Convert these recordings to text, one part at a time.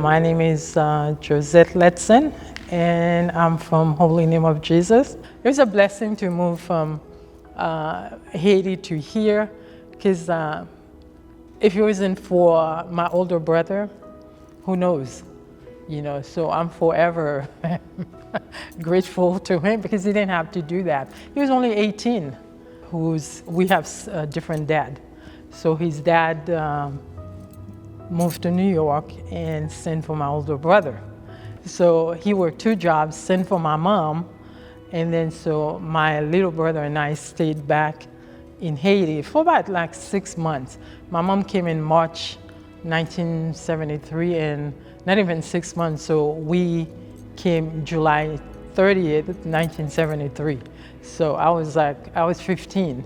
My name is Josette Letson, and I'm from Holy Name of Jesus. It was a blessing to move from Haiti to here, because if it wasn't for my older brother, who knows? So I'm forever grateful to him because he didn't have to do that. He was only 18. We have a different dad. So his dad moved to New York and sent for my older brother. So he worked 2 jobs, sent for my mom, and then so my little brother and I stayed back in Haiti for about like 6 months. My mom came in March 1973, and not even 6 months, so we came July 30th, 1973. So I was 15,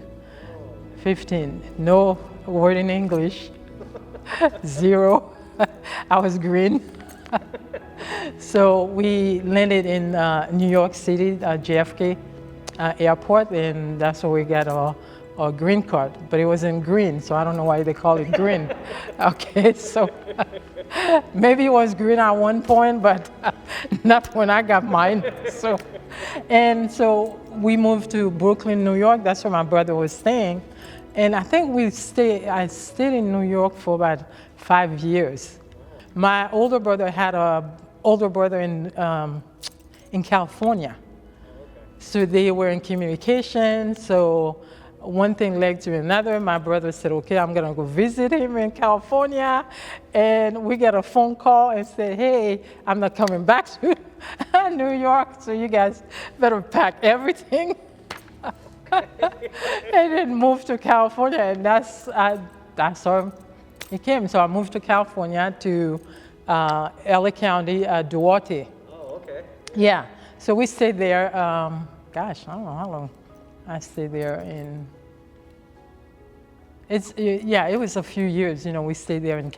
no word in English, 0. I was green. So we landed in New York City, JFK airport, and that's where we got our green card. But it wasn't green, so I don't know why they call it green. Okay, so maybe it was green at one point, but not when I got mine. So we moved to Brooklyn, New York. That's where my brother was staying. And I think I stayed in New York for about 5 years. My older brother had an older brother in California. So they were in communication. So one thing led to another. My brother said, okay, I'm gonna go visit him in California. And we got a phone call and said, hey, I'm not coming back to New York, so you guys better pack everything. And then moved to California, and that's how it came. So I moved to California to LA County, Duarte. Oh, okay. Yeah, so we stayed there, gosh, I don't know how long I stayed there it was a few years, we stayed there in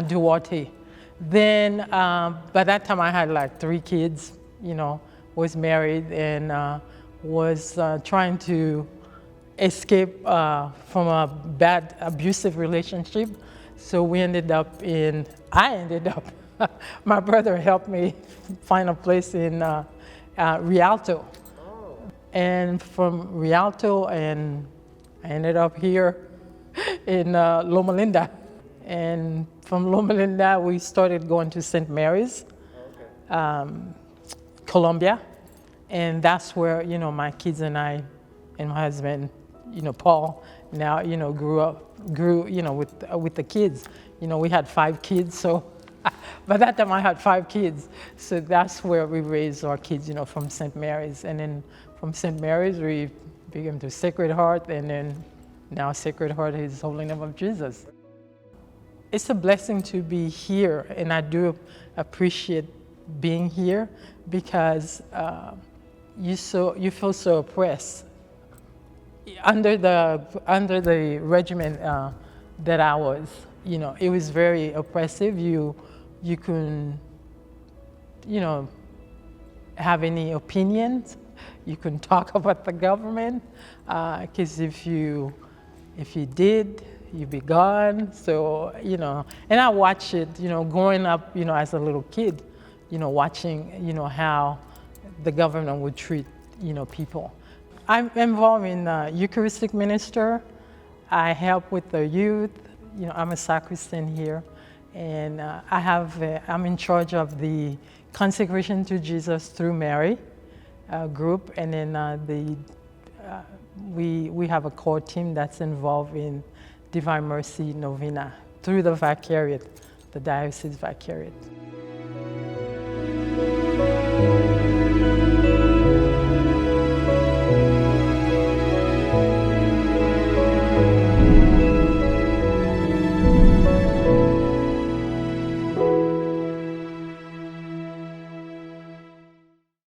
Duarte. Then, by that time I had like 3 kids, was married and was trying to escape from a bad abusive relationship. So I ended up, my brother helped me find a place in Rialto. Oh. And from Rialto, and I ended up here in Loma Linda. And from Loma Linda, we started going to St. Mary's, Okay. Colombia. And that's where, my kids and I and my husband, Paul, now, grew, with the kids. We had 5 kids, so by that time I had 5 kids. So that's where we raised our kids, from St. Mary's. And then from St. Mary's, we became to Sacred Heart, and then now Sacred Heart is Holy Name of Jesus. It's a blessing to be here, and I do appreciate being here because you feel so oppressed under the regiment that I was. It was very oppressive. You couldn't have any opinions. You couldn't talk about the government because if you did, you'd be gone. So and I watched it growing up as a little kid, watching how the government would treat, people. I'm involved in Eucharistic minister. I help with the youth. I'm a sacristan here, and I'm in charge of the Consecration to Jesus through Mary group, and then we have a core team that's involved in Divine Mercy Novena through the Vicariate, the Diocese Vicariate.